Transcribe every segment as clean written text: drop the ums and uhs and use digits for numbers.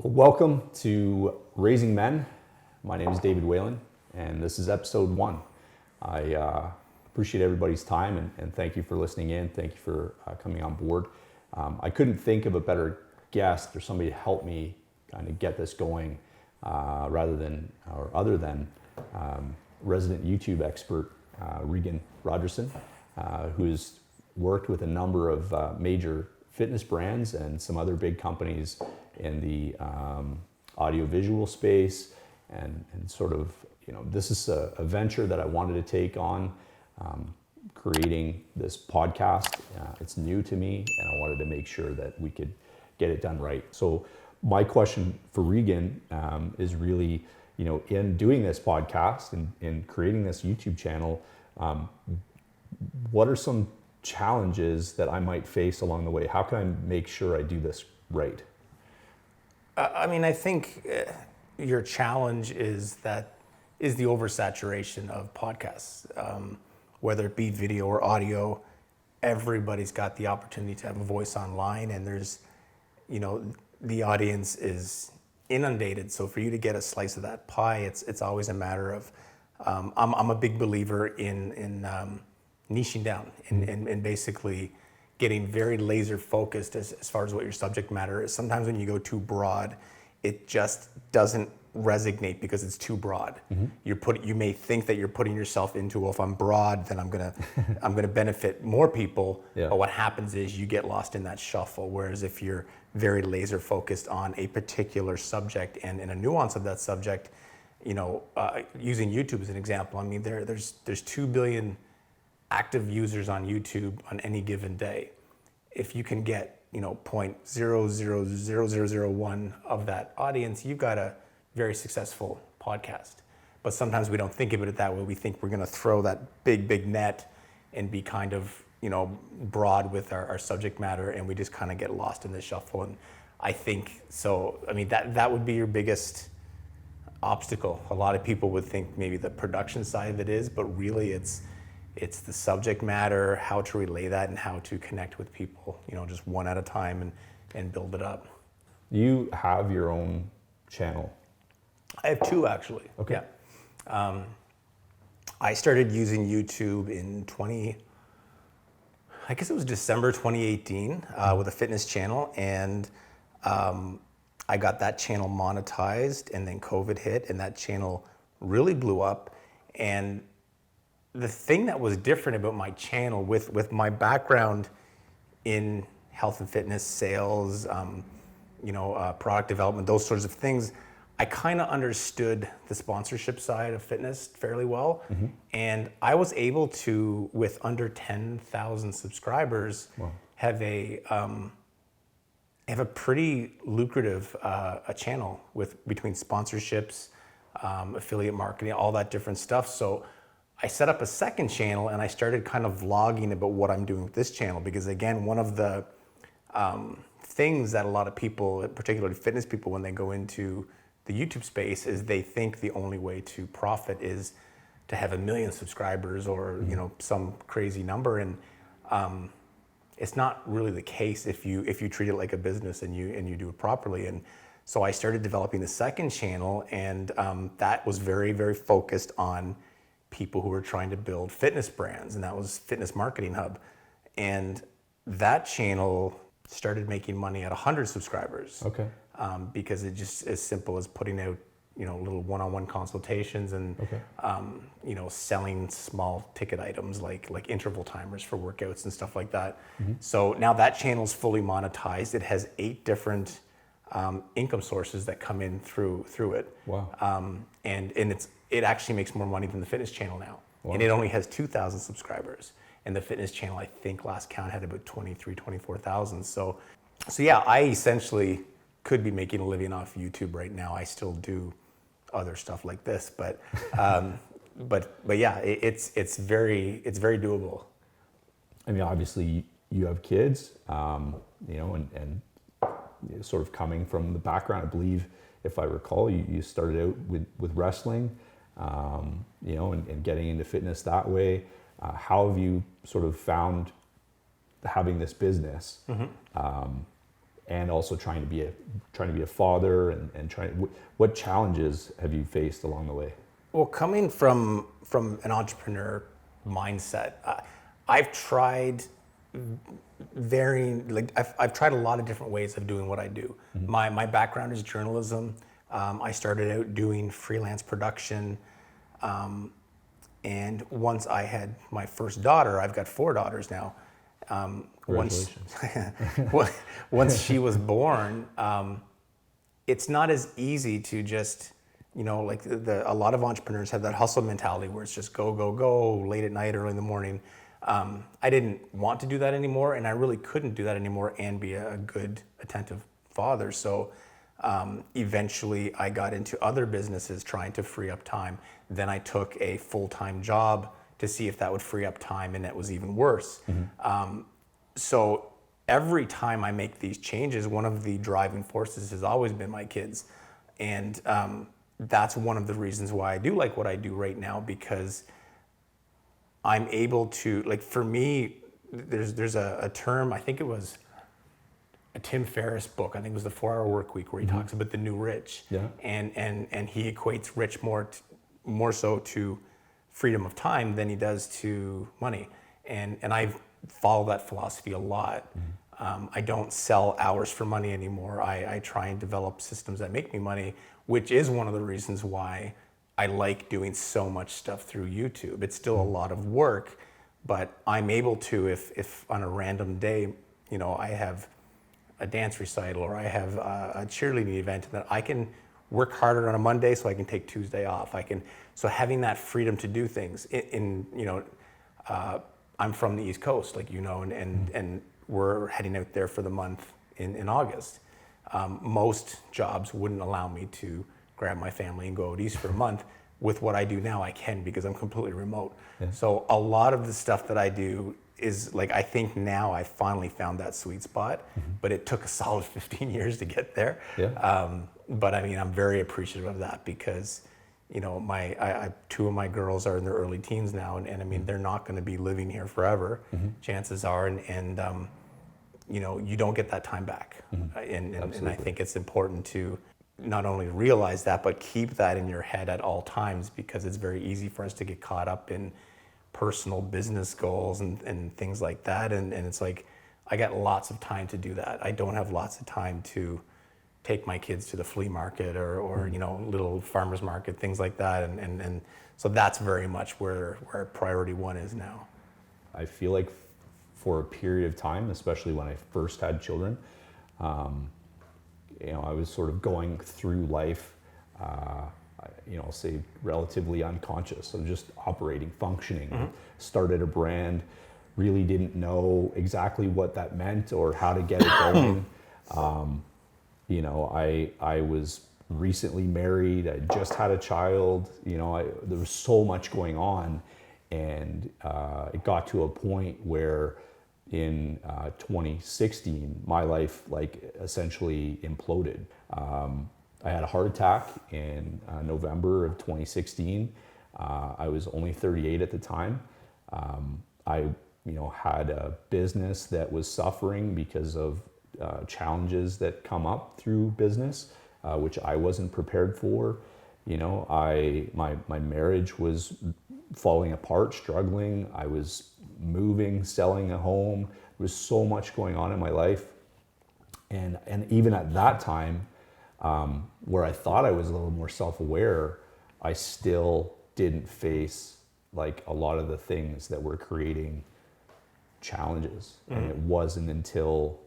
Welcome to Raising Men. My name is David Whalen, and this is episode 1. I appreciate everybody's time and thank you for listening in. Thank you for coming on board. I couldn't think of a better guest or somebody to help me kind of get this going other than resident YouTube expert Regan Rogerson, who's worked with a number of major fitness brands and some other big companies in the audio-visual space, and sort of, this is a venture that I wanted to take on, creating this podcast. It's new to me, and I wanted to make sure that we could get it done right. So my question for Regan is really, in doing this podcast and in creating this YouTube channel, what are some challenges that I might face along the way? How can I make sure I do this right? I think your challenge is the oversaturation of podcasts. Whether it be video or audio, everybody's got the opportunity to have a voice online, and there's, the audience is inundated. So for you to get a slice of that pie, it's always a matter of, I'm a big believer in niching down and basically getting very laser focused as far as what your subject matter is. Sometimes when you go too broad, it just doesn't resonate because it's too broad. Mm-hmm. You may think that you're putting yourself into, well, if I'm broad, then I'm gonna benefit more people. Yeah. But what happens is you get lost in that shuffle. Whereas if you're very laser focused on a particular subject and in a nuance of that subject, using YouTube as an example, I mean, there's 2 billion active users on YouTube on any given day. If you can get 0.000001 of that audience, you've got a very successful podcast. But sometimes we don't think of it that way. We think we're going to throw that big net and be kind of broad with our subject matter, and we just kind of get lost in the shuffle. And I think so. I mean, that would be your biggest obstacle. A lot of people would think maybe the production side of it is, but really it's the subject matter, how to relay that, and how to connect with people, just one at a time and build it up. You have your own channel? I have 2, actually. Okay. Yeah. I started using YouTube in December 2018 with a fitness channel, and I got that channel monetized, and then COVID hit, and that channel really blew up. And the thing that was different about my channel, with my background in health and fitness, sales, product development, those sorts of things, I kind of understood the sponsorship side of fitness fairly well. Mm-hmm. And I was able to, with under 10,000 subscribers, wow, have a pretty lucrative a channel between sponsorships, affiliate marketing, all that different stuff. So I set up a second channel and I started kind of vlogging about what I'm doing with this channel, because again, one of the things that a lot of people, particularly fitness people, when they go into the YouTube space, is they think the only way to profit is to have 1 million subscribers or some crazy number, and it's not really the case if you treat it like a business and you do it properly. And so I started developing the second channel, and that was very, very focused on people who were trying to build fitness brands, and that was Fitness Marketing Hub. And that channel started making money at 100 subscribers. Okay. Because it's just as simple as putting out, little one-on-one consultations and, okay, selling small ticket items like interval timers for workouts and stuff like that. Mm-hmm. So now that channel's fully monetized. It has 8 different income sources that come in through it. Wow. And it actually makes more money than the fitness channel now. Wow. And it only has 2,000 subscribers. And the fitness channel, I think last count, had about 24,000. So yeah, I essentially could be making a living off YouTube right now. I still do other stuff like this, but yeah, it's very doable. I mean, obviously you have kids, and sort of coming from the background, I believe, if I recall, you started out with wrestling, and getting into fitness that way. How have you sort of found having this business, mm-hmm, and also trying to be a father and what challenges have you faced along the way? Well, coming from an entrepreneur mindset, I've tried I've tried a lot of different ways of doing what I do. My background is journalism. I started out doing freelance production, and once I had my first daughter, I've got 4 daughters now. Once once she was born, it's not as easy to just, like a lot of entrepreneurs have that hustle mentality where it's just go, go, go, late at night, early in the morning. I didn't want to do that anymore, and I really couldn't do that anymore and be a good, attentive father. So eventually I got into other businesses trying to free up time. Then I took a full-time job to see if that would free up time, and that was even worse. So every time I make these changes, one of the driving forces has always been my kids. And that's one of the reasons why I do like what I do right now, because I'm able to, like, for me, there's a term, I think it was a Tim Ferriss book, I think it was the 4-Hour Workweek, where he talks about the new rich. Yeah. And he equates rich more so to freedom of time than he does to money. And I follow that philosophy a lot. I don't sell hours for money anymore. I try and develop systems that make me money, which is one of the reasons why I like doing so much stuff through YouTube. It's still a lot of work, but I'm able to, if on a random day, I have a dance recital or I have a cheerleading event, that I can work harder on a Monday so I can take Tuesday off. So having that freedom to do things I'm from the East Coast, like, and we're heading out there for the month in August. Most jobs wouldn't allow me to grab my family and go out east for a month. With what I do now, I can, because I'm completely remote. Yeah. So a lot of the stuff that I do is, like, I think now I finally found that sweet spot, but it took a solid 15 years to get there. Yeah. But I mean, I'm very appreciative of that, because I 2 of my girls are in their early teens now, and I mean, they're not going to be living here forever, chances are, and you don't get that time back. And I think it's important to not only realize that, but keep that in your head at all times, because it's very easy for us to get caught up in personal business goals and things like that. And it's like, I got lots of time to do that. I don't have lots of time to take my kids to the flea market or little farmers market, things like that. And so that's very much where priority 1 is now. I feel like for a period of time, especially when I first had children, I was sort of going through life, I'll say relatively unconscious. So just operating, functioning, started a brand, really didn't know exactly what that meant or how to get it going. I was recently married, I just had a child, there was so much going on, and it got to a point where in 2016, my life essentially imploded. I had a heart attack in November of 2016. I was only 38 at the time. I had a business that was suffering because of challenges that come up through business, which I wasn't prepared for. My marriage was falling apart, struggling. I was moving, selling a home. There was so much going on in my life. And even at that time, where I thought I was a little more self-aware, I still didn't face a lot of the things that were creating challenges. And it wasn't until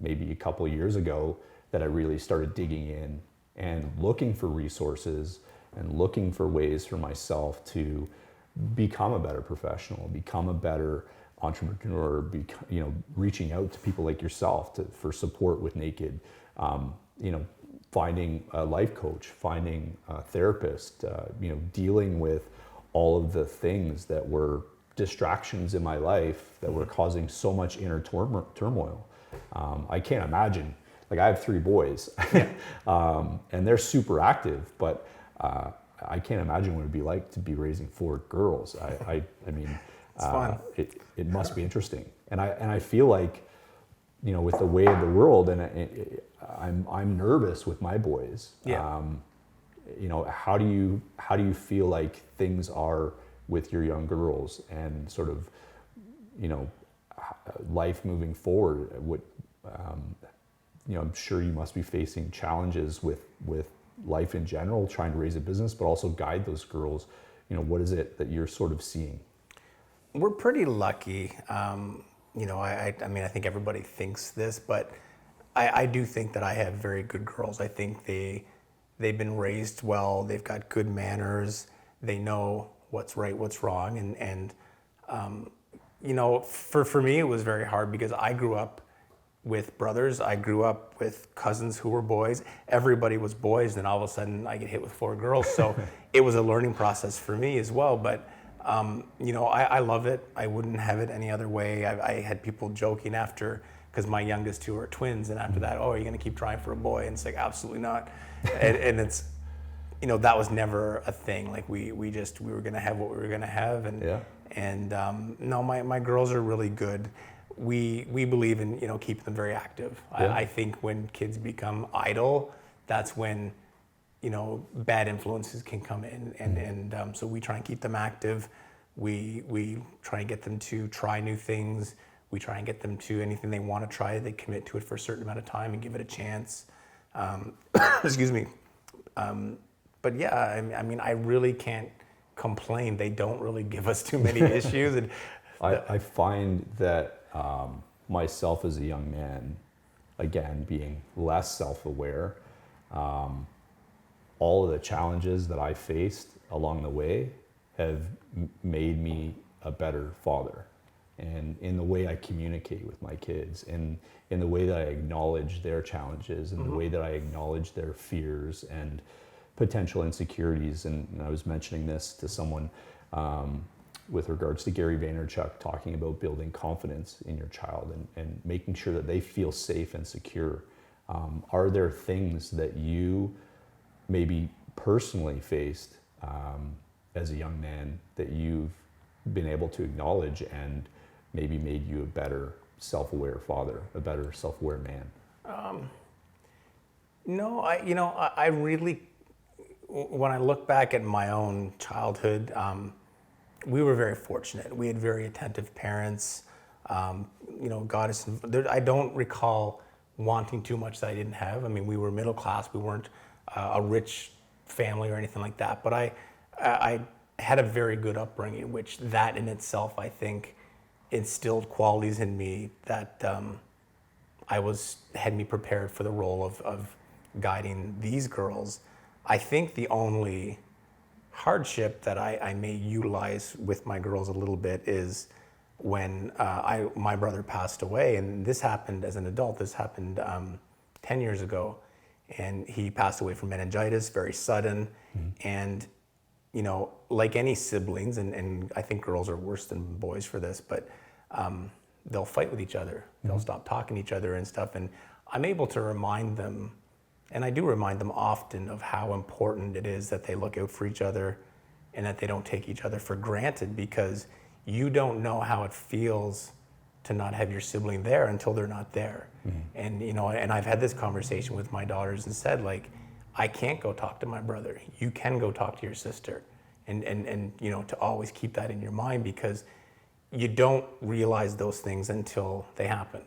maybe a couple of years ago that I really started digging in and looking for resources and looking for ways for myself to become a better professional, become a better entrepreneur, reaching out to people like yourself for support with Naked, finding a life coach, finding a therapist, dealing with all of the things that were distractions in my life that were causing so much inner turmoil. I can't imagine, I have 3 boys, and they're super active, but I can't imagine what it'd be like to be raising 4 girls. I mean, it's fun. It must be interesting, and I feel like with the way of the world, and I'm nervous with my boys. Yeah. How do you feel like things are with your young girls, and sort of, life moving forward? I'm sure you must be facing challenges with life in general, trying to raise a business, but also guide those girls. What is it that you're sort of seeing? We're pretty lucky. I mean, I think everybody thinks this, but I do think that I have very good girls. I think they've been raised well. They've got good manners. They know what's right, what's wrong, and for me, it was very hard because I grew up with brothers. I grew up with cousins who were boys. Everybody was boys, and all of a sudden I get hit with 4 girls. So it was a learning process for me as well. But I love it. I wouldn't have it any other way. I had people joking after, because my youngest 2 are twins, and after that, oh, are you going to keep trying for a boy? And it's like, absolutely not. And it's, that was never a thing. Like we were going to have what we were going to have. And Yeah. and no, my girls are really good. We believe in keeping them very active. Yeah. I think when kids become idle, that's when bad influences can come in, and so we try and keep them active. We try and get them to try new things. We try and get them to anything they want to try. They commit to it for a certain amount of time and give it a chance. Excuse me. But yeah, I mean, I really can't complain. They don't really give us too many issues. And I find that myself as a young man, again, being less self-aware, all of the challenges that I faced along the way have made me a better father. And in the way I communicate with my kids, and in the way that I acknowledge their challenges, and the way that I acknowledge their fears and potential insecurities. And I was mentioning this to someone with regards to Gary Vaynerchuk, talking about building confidence in your child and making sure that they feel safe and secure. Are there things that you maybe personally faced as a young man that you've been able to acknowledge and maybe made you a better self-aware father, a better self-aware man? No, I really, when I look back at my own childhood, we were very fortunate. We had very attentive parents. God is, I don't recall wanting too much that I didn't have. I mean, we were middle class. We weren't a rich family or anything like that. But I had a very good upbringing, which that in itself, I think, instilled qualities in me that had me prepared for the role of guiding these girls. I think the only hardship that I may utilize with my girls a little bit is when my brother passed away, and this happened as an adult. This happened 10 years ago, and he passed away from meningitis, very sudden. And like any siblings, and I think girls are worse than boys for this, but they'll fight with each other. They'll stop talking to each other and stuff. And I'm able to remind them, and I do remind them often, of how important it is that they look out for each other and that they don't take each other for granted, because you don't know how it feels to not have your sibling there until they're not there. And and I've had this conversation with my daughters and said, like, I can't go talk to my brother. You can go talk to your sister. And to always keep that in your mind, because you don't realize those things until they happen.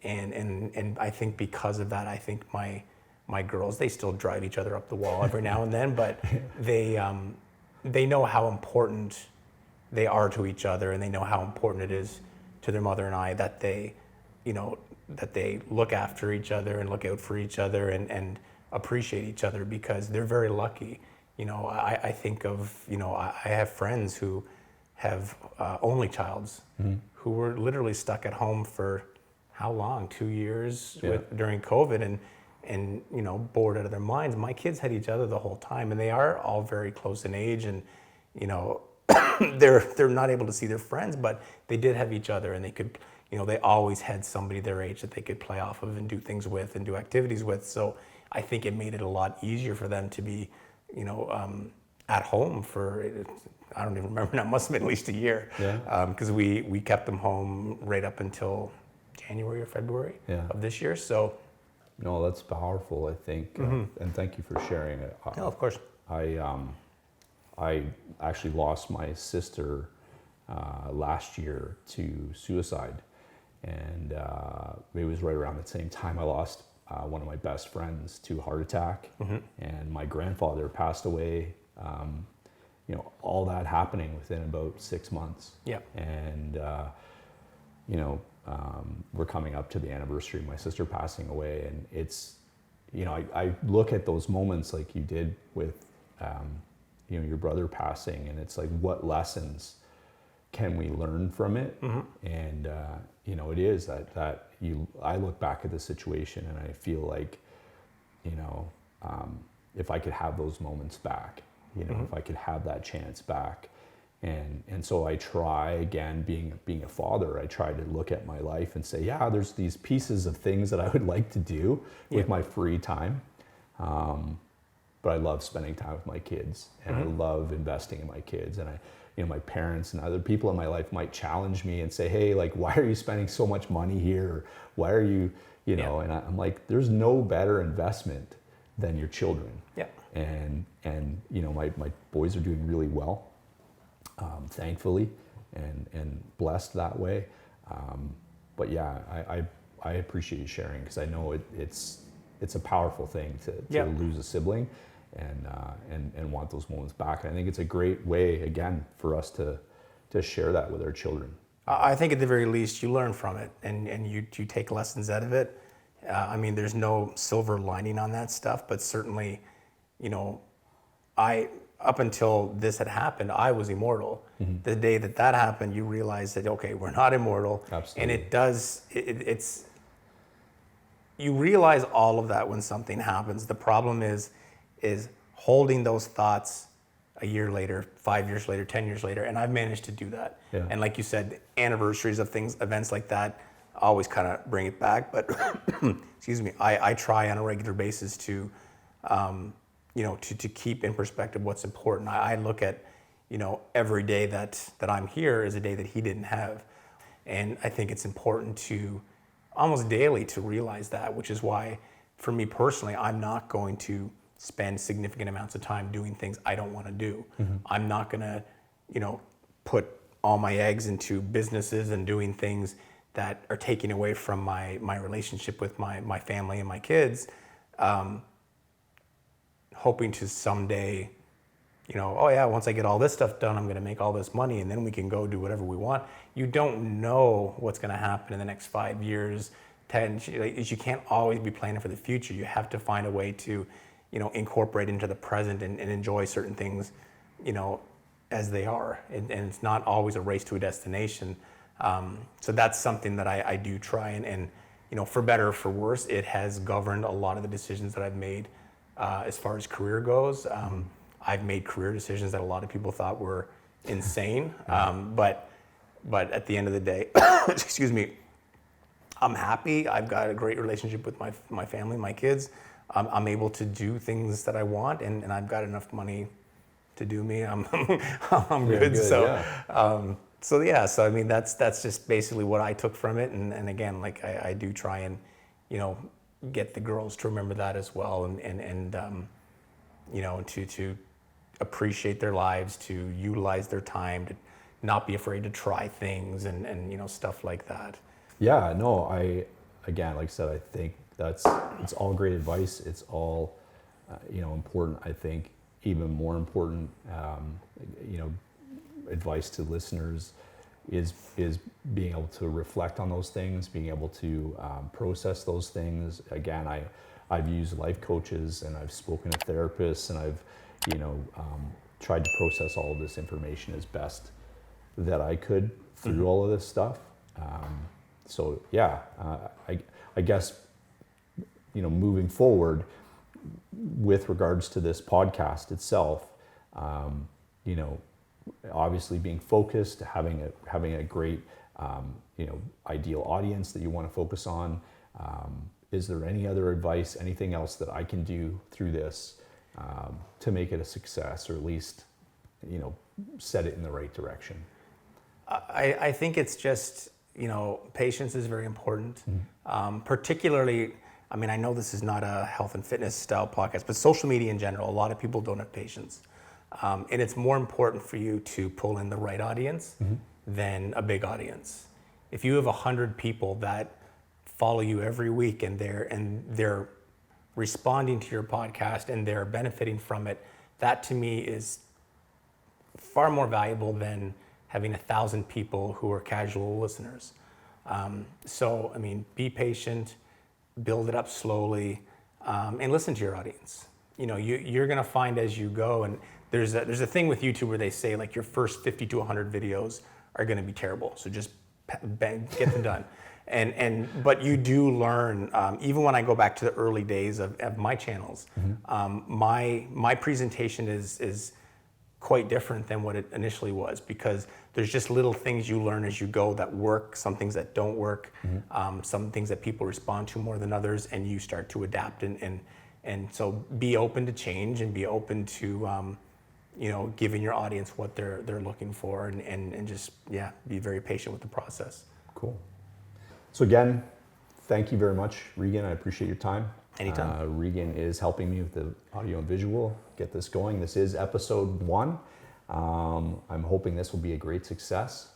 And I think because of that, I think my girls, they still drive each other up the wall every now and then, but they know how important they are to each other, and they know how important it is to their mother and I that they look after each other and look out for each other and appreciate each other, because they're very lucky. I think of, I have friends who have only childs who were literally stuck at home for how long? 2 years during COVID, and bored out of their minds. My kids had each other the whole time, and they are all very close in age, and they're not able to see their friends, but they did have each other, and they could, they always had somebody their age that they could play off of and do things with and do activities with. So I think it made it a lot easier for them to be, at home for, I don't even remember now, it must have been at least a year. Yeah. Because we kept them home right up until January or February Yeah. of this year. So, No, that's powerful, I think, and thank you for sharing it. no, of course. I actually lost my sister last year to suicide, and it was right around the same time I lost one of my best friends to a heart attack, and my grandfather passed away. All that happening within about 6 months. Yeah. And we're coming up to the anniversary of my sister passing away, and it's, I look at those moments like you did with, your brother passing, and it's like, what lessons can we learn from it? And it is that I look back at the situation and I feel like, if I could have those moments back, if I could have that chance back. And so I try, again, being a father, I try to look at my life and say, yeah, there's these pieces of things that I would like to do with my free time. But I love spending time with my kids, and I love investing in my kids. And my parents and other people in my life might challenge me and say, hey, like, why are you spending so much money here? Or why are you, and I'm like, there's no better investment than your children. Yeah. And my boys are doing really well, thankfully, and blessed that way. But yeah, I appreciate you sharing, because I know it's a powerful thing to lose a sibling and want those moments back. And I think it's a great way, again, for us to share that with our children. I think at the very least you learn from it, and you take lessons out of it. There's no silver lining on that stuff, but certainly, up until this had happened, I was immortal. The day that happened, you realize that, okay, we're not immortal. Absolutely. And it's you realize all of that when something happens. The problem is holding those thoughts a year later, 5 years later, 10 years later, and I've managed to do that. Yeah. And like you said, anniversaries of events like that, always kind of bring it back. But excuse me, I try on a regular basis to keep in perspective what's important. I look at, every day that I'm here is a day that he didn't have. And I think it's important to almost daily to realize that, which is why, for me personally, I'm not going to spend significant amounts of time doing things I don't want to do. I'm not going to, put all my eggs into businesses and doing things that are taking away from my relationship with my family and my kids, hoping to someday, once I get all this stuff done, I'm going to make all this money, and then we can go do whatever we want. You don't know what's going to happen in the next 5 years, 10. You can't always be planning for the future. You have to find a way to, incorporate into the present and enjoy certain things, as they are. And it's not always a race to a destination. So that's something that I do try, and for better or for worse, it has governed a lot of the decisions that I've made as far as career goes. I've made career decisions that a lot of people thought were insane, but at the end of the day, excuse me, I'm happy. I've got a great relationship with my family, my kids. I'm able to do things that I want, and I've got enough money to do me. I'm good. So, yeah. So that's just basically what I took from it, and again, like I do try and get the girls to remember that as well, and to appreciate their lives, to utilize their time, to not be afraid to try things, and stuff like that. Yeah, no, again, like I said, I think it's all great advice. It's all, important. I think even more important, advice to listeners is being able to reflect on those things, being able to process those things. Again, I've used life coaches, and I've spoken to therapists, and I've, tried to process all of this information as best that I could through all of this stuff. So yeah, I guess, moving forward with regards to this podcast itself, obviously being focused, having a great, ideal audience that you want to focus on. Is there any other advice, anything else that I can do through this to make it a success, or at least, set it in the right direction? I think it's just patience is very important. Particularly, I mean, I know this is not a health and fitness style podcast, but social media in general, a lot of people don't have patience. And it's more important for you to pull in the right audience than a big audience. If you have 100 people that follow you every week and they're responding to your podcast and they're benefiting from it, that to me is far more valuable than having 1,000 people who are casual listeners. So, I mean, be patient, build it up slowly, and listen to your audience. You're gonna find as you go, and there's a thing with YouTube where they say like your first 50 to 100 videos are gonna be terrible. So just bang, get them done. But you do learn, even when I go back to the early days of my channels, my presentation is quite different than what it initially was, because there's just little things you learn as you go that work, some things that don't work, some things that people respond to more than others, and you start to adapt. And so be open to change and be open to giving your audience what they're looking for, and just, be very patient with the process. Cool. So again, thank you very much, Regan. I appreciate your time. Anytime. Regan is helping me with the audio and visual, get this going. This is episode 1. I'm hoping this will be a great success.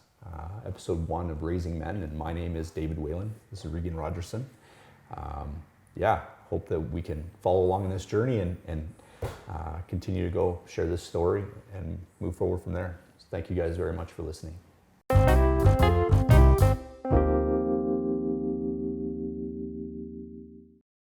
Episode 1 of Raising Men, and my name is David Whalen. This is Regan Rogerson. Hope that we can follow along in this journey and continue to go share this story and move forward from there. So thank you guys very much for listening.